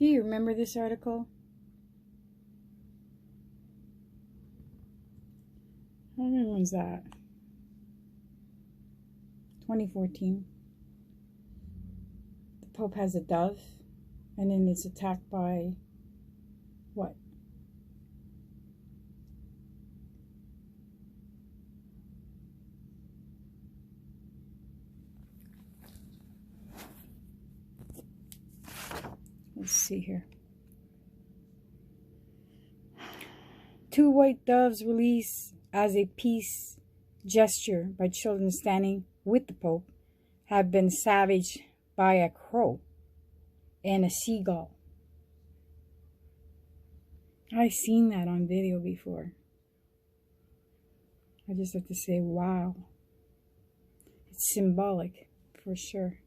Do you remember this article? When was that? 2014. The Pope has a dove, and then it's attacked by what? Let's see here. 2 white doves released as a peace gesture by children standing with the Pope have been savaged by a crow and a seagull. I've seen that on video before. I just have to say, wow. It's symbolic, for sure.